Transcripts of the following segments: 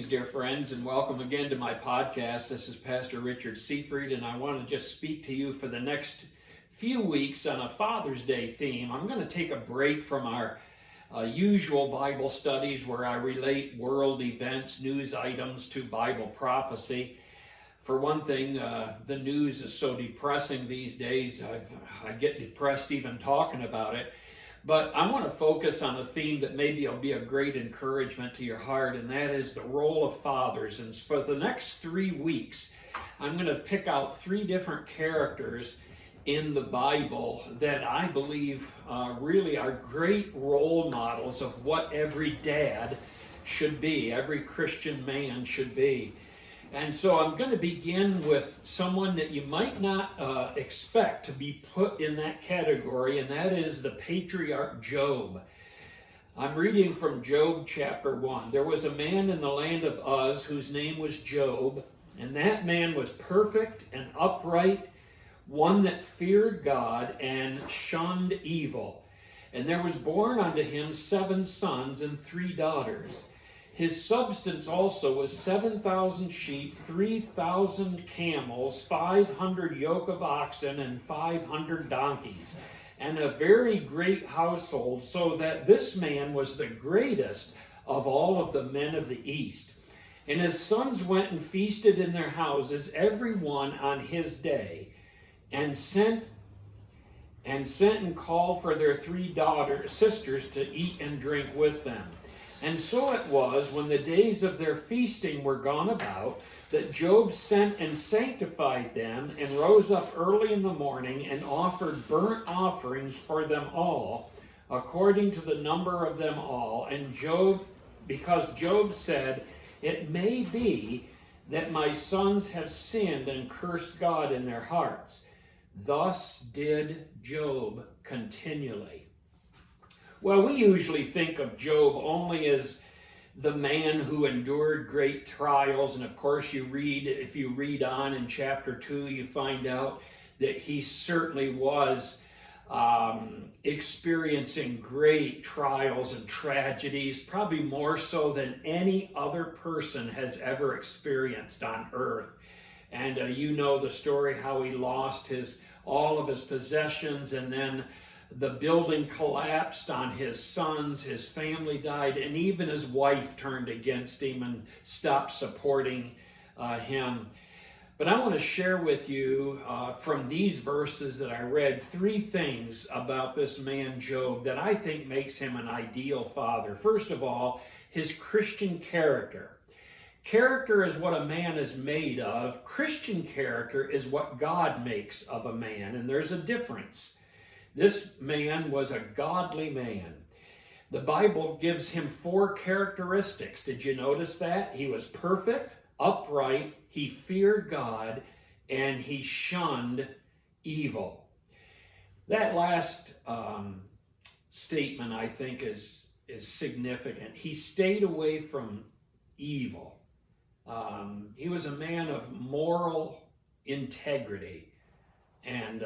dear friends, and welcome again to my podcast. This is Pastor Richard Seafried, and I want to just speak to you for the next few weeks on a Father's Day theme. I'm going to take a break from our usual Bible studies where I relate world events, news items to Bible prophecy. For one thing, the news is so depressing these days, I get depressed even talking about it. But I want to focus on a theme that maybe will be a great encouragement to your heart, and that is the role of fathers. And for the next 3 weeks, I'm going to pick out 3 different characters in the Bible that I believe really are great role models of what every dad should be, every Christian man should be. And so I'm going to begin with someone that you might not expect to be put in that category, and that is the patriarch Job. I'm reading from Job chapter 1. There was a man in the land of Uz whose name was Job, and that man was perfect and upright, one that feared God and shunned evil. And there was born unto him 7 sons and 3 daughters. His substance also was 7,000 sheep, 3,000 camels, 500 yoke of oxen, and 500 donkeys, and a very great household, so that this man was the greatest of all of the men of the east. And his sons went and feasted in their houses, every one on his day, and sent and called for their 3 sisters to eat and drink with them. And so it was, when the days of their feasting were gone about, that Job sent and sanctified them, and rose up early in the morning, and offered burnt offerings for them all, according to the number of them all. And because Job said, "It may be that my sons have sinned and cursed God in their hearts." Thus did Job continually. Well, we usually think of Job only as the man who endured great trials. And of course, if you read on in chapter 2, you find out that he certainly was experiencing great trials and tragedies, probably more so than any other person has ever experienced on earth. And you know the story, how he lost all of his possessions, and then the building collapsed on his sons, his family died, and even his wife turned against him and stopped supporting him. But I want to share with you from these verses that I read 3 things about this man Job that I think makes him an ideal father. First of all, his Christian character. Character is what a man is made of. Christian character is what God makes of a man, and there's a difference. This man was a godly man. The Bible gives him 4 characteristics. Did you notice that? He was perfect, upright, he feared God, and he shunned evil. That last statement, I think, is significant. He stayed away from evil. He was a man of moral integrity, and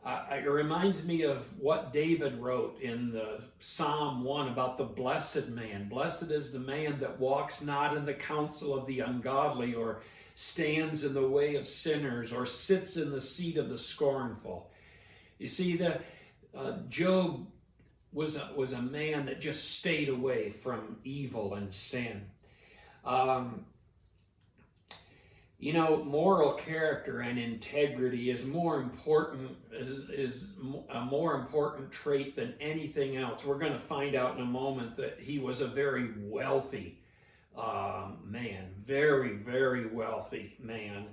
it reminds me of what David wrote in the Psalm 1 about the blessed man. Blessed is the man that walks not in the counsel of the ungodly, or stands in the way of sinners, or sits in the seat of the scornful. You see, Job was a man that just stayed away from evil and sin. Moral character and integrity is a more important trait than anything else. We're going to find out in a moment that he was a very wealthy man, very, very wealthy man.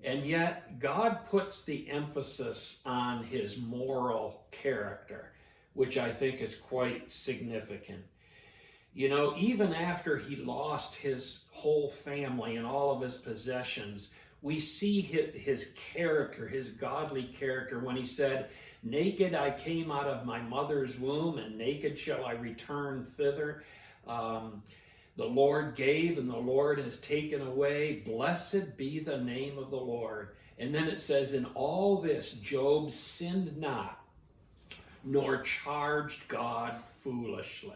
And yet God puts the emphasis on his moral character, which I think is quite significant. Even after he lost his whole family and all of his possessions, we see his character, his godly character, when he said, "Naked I came out of my mother's womb, and naked shall I return thither. The Lord gave, and the Lord has taken away. Blessed be the name of the Lord." And then it says, "In all this Job sinned not, nor charged God foolishly."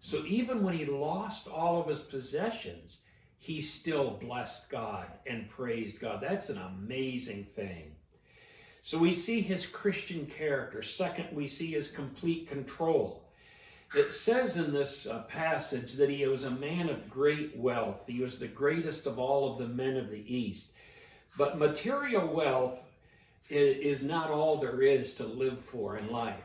So even when he lost all of his possessions, he still blessed God and praised God. That's an amazing thing. So we see his Christian character. Second, we see his complete control. It says in this passage that he was a man of great wealth. He was the greatest of all of the men of the East. But material wealth is not all there is to live for in life.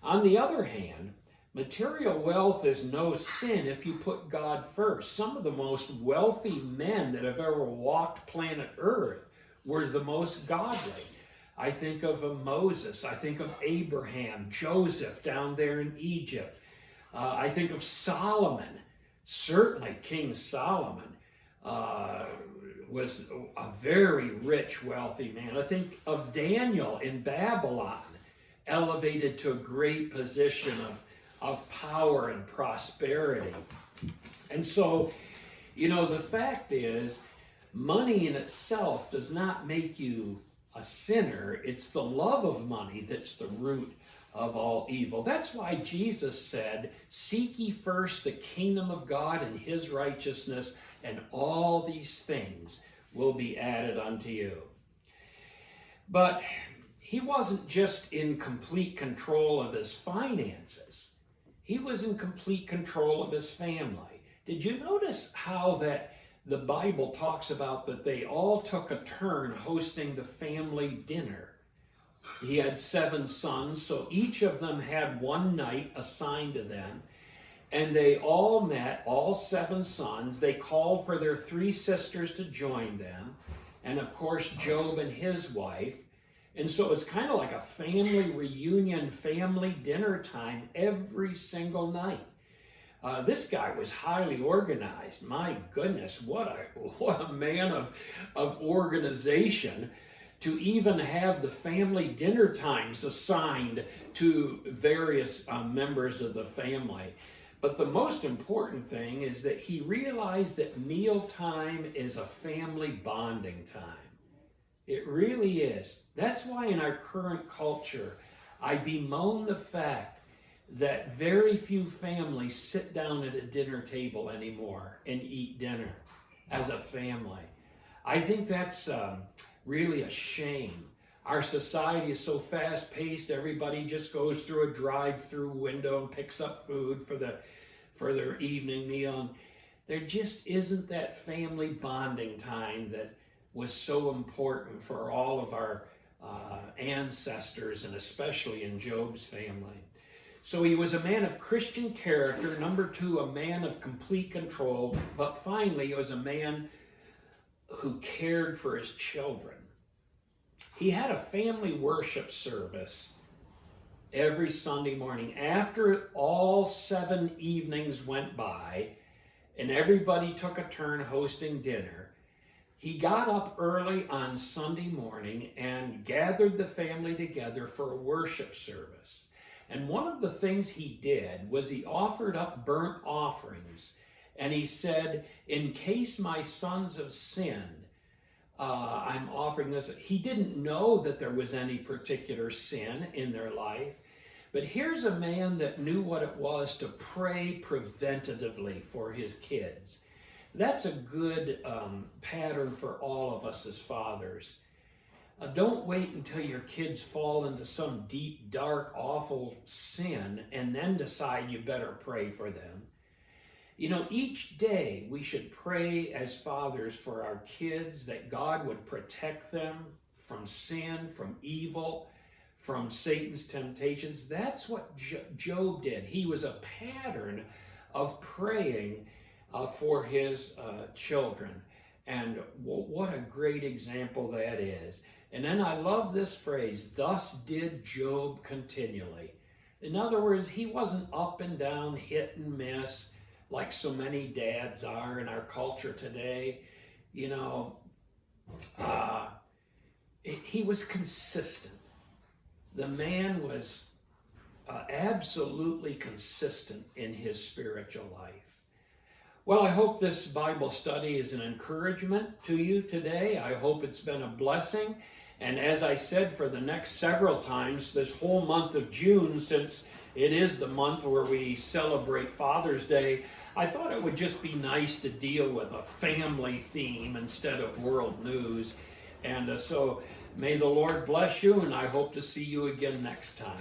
On the other hand, material wealth is no sin if you put God first. Some of the most wealthy men that have ever walked planet Earth were the most godly. I think of Moses. I think of Abraham, Joseph down there in Egypt. I think of Solomon. Certainly King Solomon was a very rich, wealthy man. I think of Daniel in Babylon, elevated to a great position of power and prosperity. And so, the fact is, money in itself does not make you a sinner. It's the love of money that's the root of all evil. That's why Jesus said, "Seek ye first the kingdom of God and his righteousness, and all these things will be added unto you." But he wasn't just in complete control of his finances. He was in complete control of his family. Did you notice how that the Bible talks about that they all took a turn hosting the family dinner? He had 7 sons, so each of them had one night assigned to them. And they all met, all 7 sons. They called for their 3 sisters to join them. And of course, Job and his wife. And so it's kind of like a family reunion, family dinner time every single night. This guy was highly organized. My goodness, what a man of organization, to even have the family dinner times assigned to various members of the family. But the most important thing is that he realized that mealtime is a family bonding time. It really is. That's why in our current culture, I bemoan the fact that very few families sit down at a dinner table anymore and eat dinner as a family. I think that's really a shame. Our society is so fast-paced, everybody just goes through a drive-through window and picks up food for their evening meal. And there just isn't that family bonding time that was so important for all of our ancestors, and especially in Job's family. So he was a man of Christian character. Number 2, a man of complete control. But finally, he was a man who cared for his children. He had a family worship service every Sunday morning. After all 7 evenings went by and everybody took a turn hosting dinner, he got up early on Sunday morning and gathered the family together for a worship service. And one of the things he did was he offered up burnt offerings. And he said, "In case my sons have sinned, I'm offering this." He didn't know that there was any particular sin in their life. But here's a man that knew what it was to pray preventatively for his kids. That's a good pattern for all of us as fathers. Don't wait until your kids fall into some deep, dark, awful sin and then decide you better pray for them. Each day we should pray as fathers for our kids that God would protect them from sin, from evil, from Satan's temptations. That's what Job did. He was a pattern of praying for his children. And what a great example that is. And then I love this phrase, "Thus did Job continually." In other words, he wasn't up and down, hit and miss, like so many dads are in our culture today. He was consistent. The man was absolutely consistent in his spiritual life. Well, I hope this Bible study is an encouragement to you today. I hope it's been a blessing. And as I said, for the next several times, this whole month of June, since it is the month where we celebrate Father's Day, I thought it would just be nice to deal with a family theme instead of world news. And so may the Lord bless you, and I hope to see you again next time.